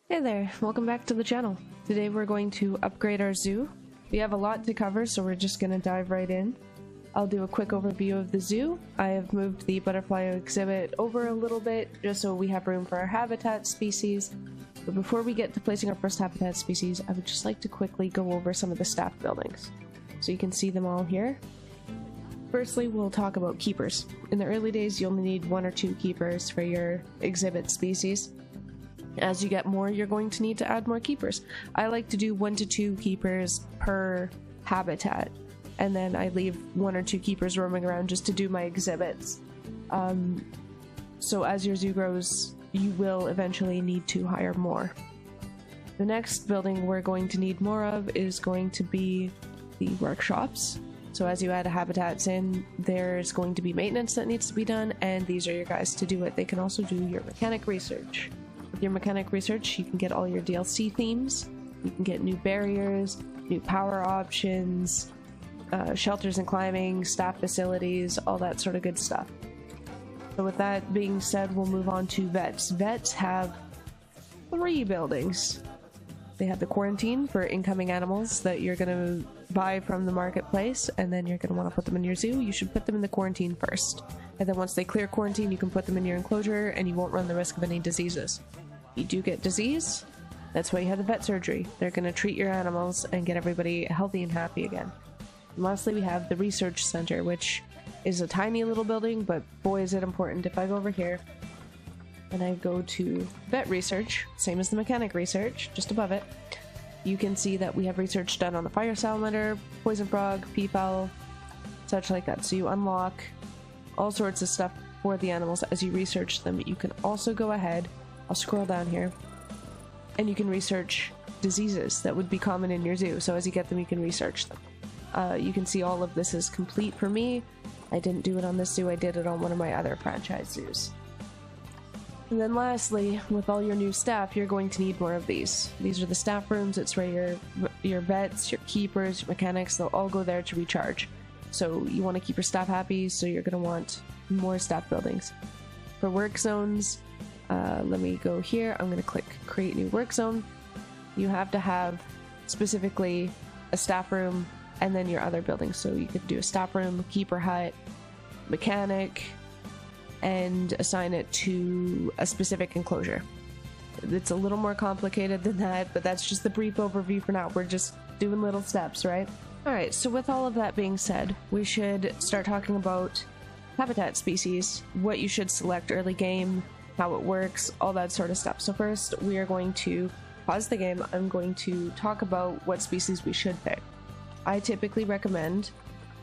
Hey there, welcome back to the channel. Today we're going to upgrade our zoo. We have a lot to cover, so we're just going to dive right in. I'll do a quick overview of the zoo. I have moved the butterfly exhibit over a little bit, just so we have room for our habitat species. But before we get to placing our first habitat species, I would just like to quickly go over some of the staff buildings. So you can see them all here. Firstly, we'll talk about keepers. In the early days, you'll need 1 or 2 keepers for your exhibit species. As you get more, you're going to need to add more keepers. I like to do 1 to 2 keepers per habitat, and then I leave 1 or 2 keepers roaming around just to do my exhibits. So as your zoo grows, you will eventually need to hire more. The next building we're going to need more of is going to be the workshops. So as you add habitats in, there's going to be maintenance that needs to be done, and these are your guys to do it. They can also do your mechanic research. With your mechanic research, you can get all your DLC themes, you can get new barriers, new power options, shelters and climbing, staff facilities, all that sort of good stuff. So with that being said, we'll move on to vets. Vets have 3 buildings. They have the quarantine for incoming animals that you're going to buy from the marketplace, and then you're going to want to put them in your zoo. You should put them in the quarantine first. And then once they clear quarantine, you can put them in your enclosure and you won't run the risk of any diseases. You do get disease, that's why you have the vet surgery. They're going to treat your animals and get everybody healthy and happy again. And lastly, we have the research center, which is a tiny little building, but boy is it important. If I go over here and I go to vet research, same as the mechanic research, just above it, you can see that we have research done on the fire salamander, poison frog, peafowl, such like that. So you unlock all sorts of stuff for the animals as you research them. You can also go ahead, I'll scroll down here, and you can research diseases that would be common in your zoo. So as you get them, you can research them. You can see all of this is complete for me. I didn't do it on this zoo, I did it on one of my other franchise zoos. And then lastly, with all your new staff, you're going to need more of these. These are the staff rooms. It's where your vets, your keepers, your mechanics, they'll all go there to recharge. So you want to keep your staff happy, so you're going to want more staff buildings. For work zones, let me go here. I'm going to click create new work zone. You have to have specifically a staff room and then your other buildings. So you could do a staff room, keeper hut, mechanic, and assign it to a specific enclosure. It's a little more complicated than that, but that's just the brief overview for now. We're just doing little steps, right? Alright, so with all of that being said, we should start talking about habitat species, what you should select early game, how it works, all that sort of stuff. So first, we are going to pause the game. I'm going to talk about what species we should pick. I typically recommend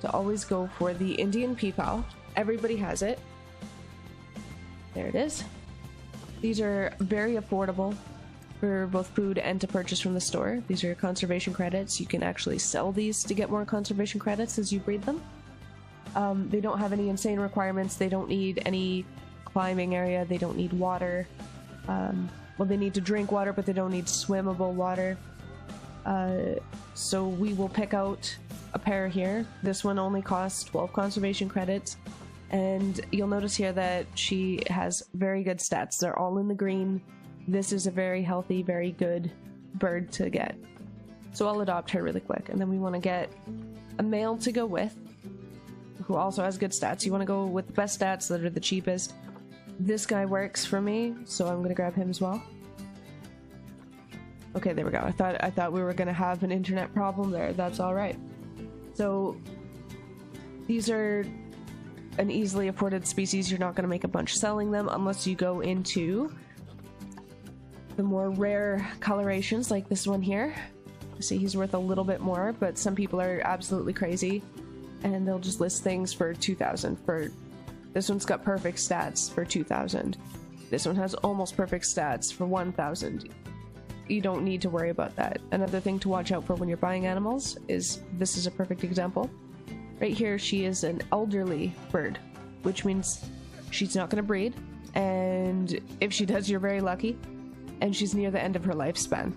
to always go for the Indian peafowl. Everybody has it. There it is. These are very affordable for both food and to purchase from the store. These are conservation credits. You can actually sell these to get more conservation credits as you breed them. They don't have any insane requirements. They don't need any climbing area. They don't need water. Well, they need to drink water, but they don't need swimmable water. So we will pick out a pair here. This one only costs 12 conservation credits. And you'll notice here that she has very good stats. They're all in the green. This is a very healthy, very good bird to get. So I'll adopt her really quick. And then we want to get a male to go with, who also has good stats. You want to go with the best stats that are the cheapest. This guy works for me, so I'm going to grab him as well. Okay, there we go. I thought we were going to have an internet problem there. That's all right. So these are an easily afforded species. You're not going to make a bunch selling them unless you go into the more rare colorations like this one here. See, he's worth a little bit more, but some people are absolutely crazy and they'll just list things for 2,000. For this one's got perfect stats for 2,000. This one has almost perfect stats for 1,000. You don't need to worry about that. Another thing to watch out for when you're buying animals is, this is a perfect example. Right here, she is an elderly bird, which means she's not going to breed, and if she does, you're very lucky, and she's near the end of her lifespan.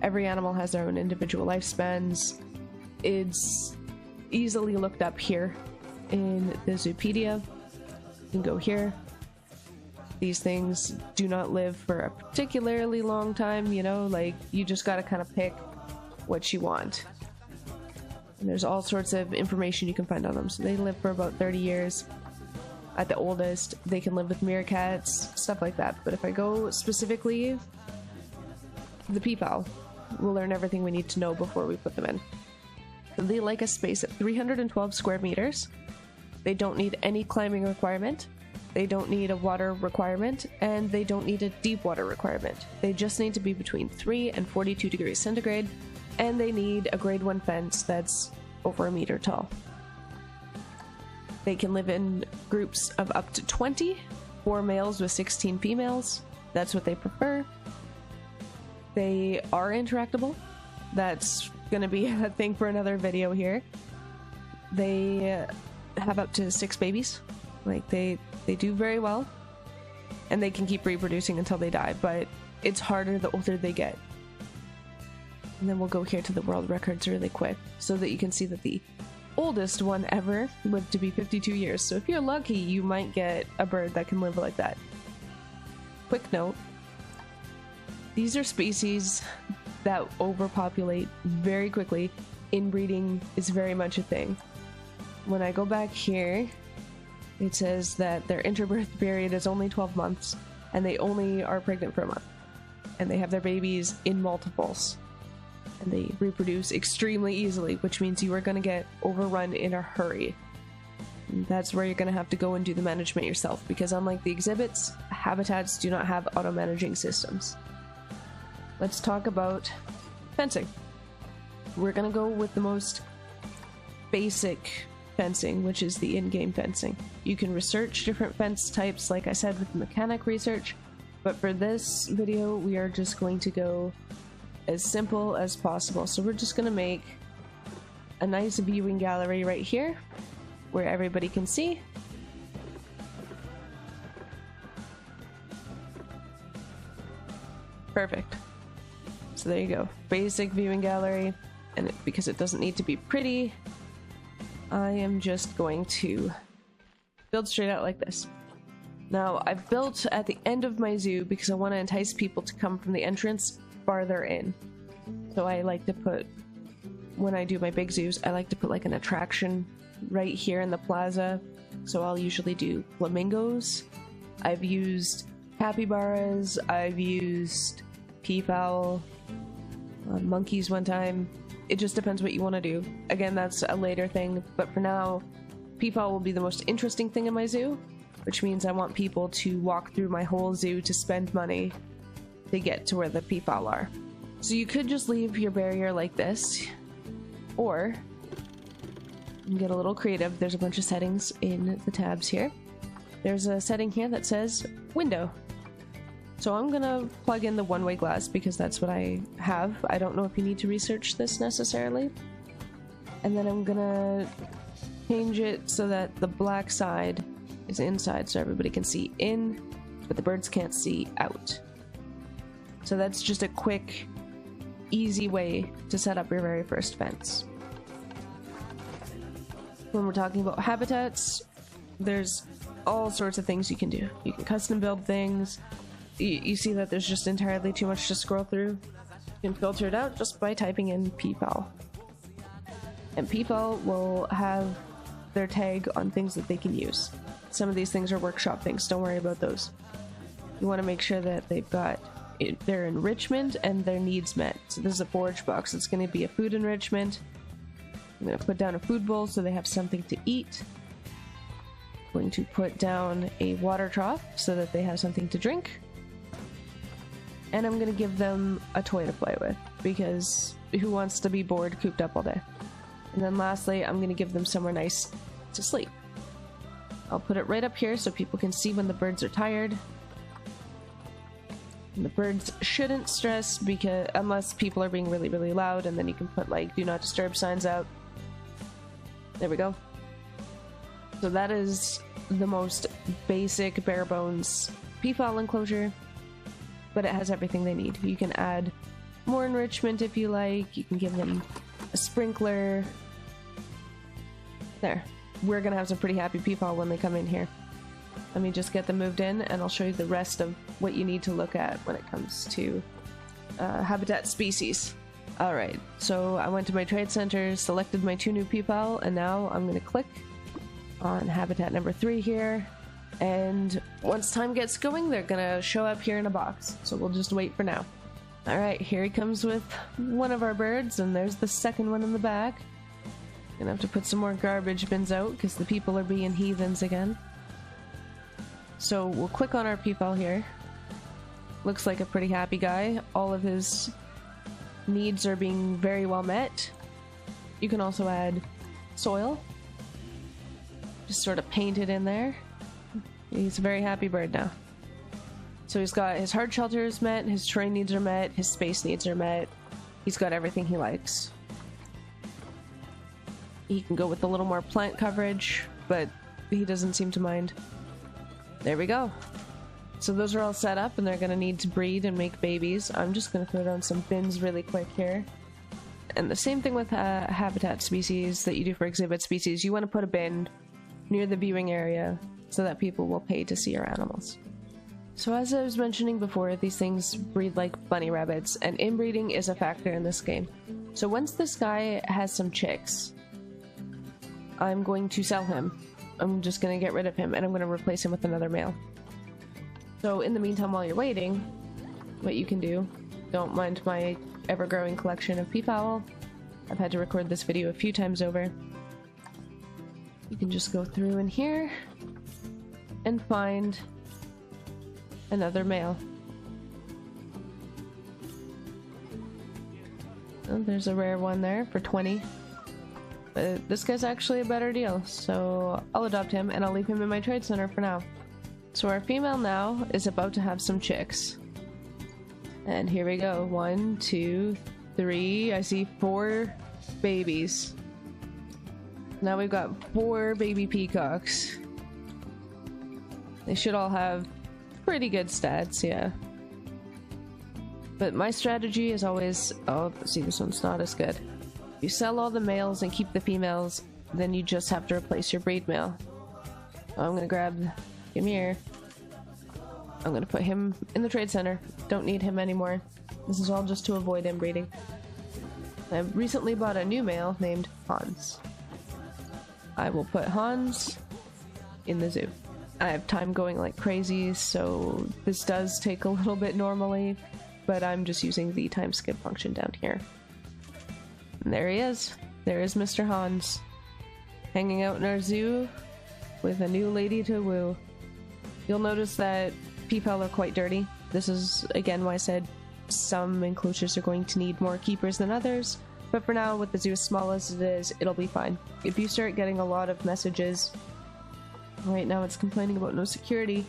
Every animal has their own individual lifespans. It's easily looked up here in the Zoopedia. You can go here, These things do not live for a particularly long time, you know, like you just gotta kind of pick what you want. And there's all sorts of information you can find on them. So they live for about 30 years at the oldest. They can live with meerkats, stuff like that. But if I go specifically, the peafowl, we'll learn everything we need to know before we put them in. So they like a space at 312 square meters. They don't need any climbing requirement. They don't need a water requirement, and they don't need a deep water requirement. They just need to be between 3 and 42 degrees centigrade, and they need a grade 1 fence that's over a meter tall. They can live in groups of up to 20, 4 males with 16 females. That's what they prefer. They are interactable. That's gonna be a thing for another video here. They have up to 6 babies. Like, they do very well, and they can keep reproducing until they die, but it's harder the older they get. And then we'll go here to the world records really quick so that you can see that the oldest one ever lived to be 52 years. So if you're lucky, you might get a bird that can live like that. Quick note, these are species that overpopulate very quickly. Inbreeding is very much a thing. When I go back here, it says that their interbirth period is only 12 months, and they only are pregnant for a month. And they have their babies in multiples. And they reproduce extremely easily, which means you are going to get overrun in a hurry. And that's where you're going to have to go and do the management yourself, because unlike the exhibits, habitats do not have auto-managing systems. Let's talk about fencing. We're going to go with the most basic fencing, which is the in-game fencing. You can research different fence types, like I said, with mechanic research, but for this video, we are just going to go as simple as possible. So we're just gonna make a nice viewing gallery right here where everybody can see. Perfect. So there you go. Basic viewing gallery, and because it doesn't need to be pretty, I am just going to build straight out like this. Now, I've built at the end of my zoo because I want to entice people to come from the entrance farther in. So I like to put, when I do my big zoos, I like to put like an attraction right here in the plaza. So I'll usually do flamingos. I've used capybaras. I've used peafowl, monkeys one time. It just depends what you want to do. Again, that's a later thing, but for now, peafowl will be the most interesting thing in my zoo, which means I want people to walk through my whole zoo to spend money to get to where the peafowl are. So you could just leave your barrier like this, or you can get a little creative. There's a bunch of settings in the tabs here. There's a setting here that says window. So I'm gonna plug in the one-way glass because that's what I have. I don't know if you need to research this necessarily. And then I'm gonna change it so that the black side is inside so everybody can see in, but the birds can't see out. So that's just a quick, easy way to set up your very first fence. When we're talking about habitats, there's all sorts of things you can do. You can custom build things. You see that there's just entirely too much to scroll through. You can filter it out just by typing in peafowl. And peafowl will have their tag on things that they can use. Some of these things are workshop things, don't worry about those. You want to make sure that they've got their enrichment and their needs met. So this is a forage box. It's going to be a food enrichment. I'm going to put down a food bowl so they have something to eat. I'm going to put down a water trough so that they have something to drink. And I'm going to give them a toy to play with, because who wants to be bored cooped up all day? And then lastly, I'm going to give them somewhere nice to sleep. I'll put it right up here so people can see when the birds are tired. And the birds shouldn't stress because unless people are being really, really loud, and then you can put like do not disturb signs out. There we go. So that is the most basic, bare bones peafowl enclosure, but it has everything they need. You can add more enrichment if you like. You can give them a sprinkler. There. We're gonna have some pretty happy peafowl when they come in here. Let me just get them moved in, and I'll show you the rest of what you need to look at when it comes to habitat species. Alright, so I went to my trade center, selected my 2 new people, and now I'm going to click on habitat number 3 here. And once time gets going, they're going to show up here in a box. So we'll just wait for now. Alright, here he comes with one of our birds, and there's the second one in the back. Gonna have to put some more garbage bins out because the people are being heathens again. So we'll click on our people here. Looks like a pretty happy guy. All of his needs are being very well met. You can also add soil. Just sort of paint it in there. He's a very happy bird now. So he's got his hard shelters met, his terrain needs are met, his space needs are met. He's got everything he likes. He can go with a little more plant coverage, but he doesn't seem to mind. There we go. So those are all set up and they're going to need to breed and make babies. I'm just going to throw down some bins really quick here. And the same thing with habitat species that you do for exhibit species. You want to put a bin near the viewing area so that people will pay to see your animals. So as I was mentioning before, these things breed like bunny rabbits, and inbreeding is a factor in this game. So once this guy has some chicks, I'm going to sell him. I'm just going to get rid of him and I'm going to replace him with another male. So in the meantime, while you're waiting, what you can do, don't mind my ever-growing collection of peafowl. I've had to record this video a few times over. You can just go through in here and find another male. Oh, there's a rare one there for 20. But this guy's actually a better deal, so I'll adopt him and I'll leave him in my trade center for now. So our female now is about to have some chicks. And here we go. 1, 2, 3. I see 4 babies. Now we've got 4 baby peacocks. They should all have pretty good stats, yeah. But my strategy is always... oh, see, this one's not as good. You sell all the males and keep the females, then you just have to replace your breed male. I'm gonna grab him here. I'm gonna put him in the trade center. Don't need him anymore. This is all just to avoid inbreeding. I recently bought a new male named Hans. I will put Hans in the zoo. I have time going like crazy, so this does take a little bit normally, but I'm just using the time skip function down here. And there he is. There is Mr. Hans, hanging out in our zoo with a new lady to woo. You'll notice that peafowl are quite dirty. This is, again, why I said some enclosures are going to need more keepers than others, but for now, with the zoo as small as it is, it'll be fine. If you start getting a lot of messages, right now it's complaining about no security,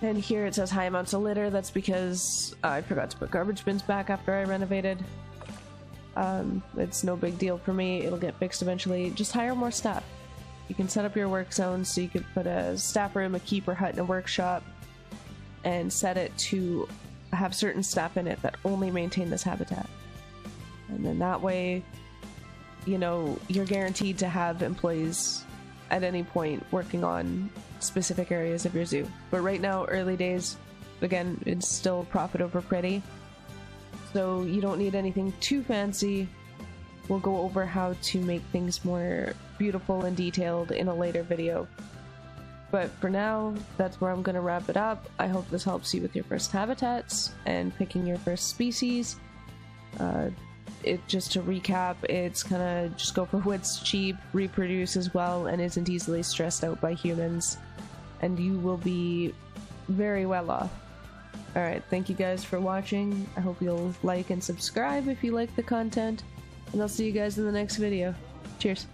and here it says high amounts of litter, that's because I forgot to put garbage bins back after I renovated. It's no big deal for me, it'll get fixed eventually. Just hire more staff. You can set up your work zones, so you could put a staff room, a keeper hut, and a workshop, and set it to have certain staff in it that only maintain this habitat. And then that way, you know, you're guaranteed to have employees at any point working on specific areas of your zoo. But right now, early days, again, it's still profit over pretty. So you don't need anything too fancy. We'll go over how to make things more beautiful and detailed in a later video. But for now, that's where I'm going to wrap it up. I hope this helps you with your first habitats and picking your first species. Just to recap, it's gonna just go for what's cheap, reproduce as well, and isn't easily stressed out by humans. And you will be very well off. Alright, thank you guys for watching. I hope you'll like and subscribe if you like the content. And I'll see you guys in the next video. Cheers.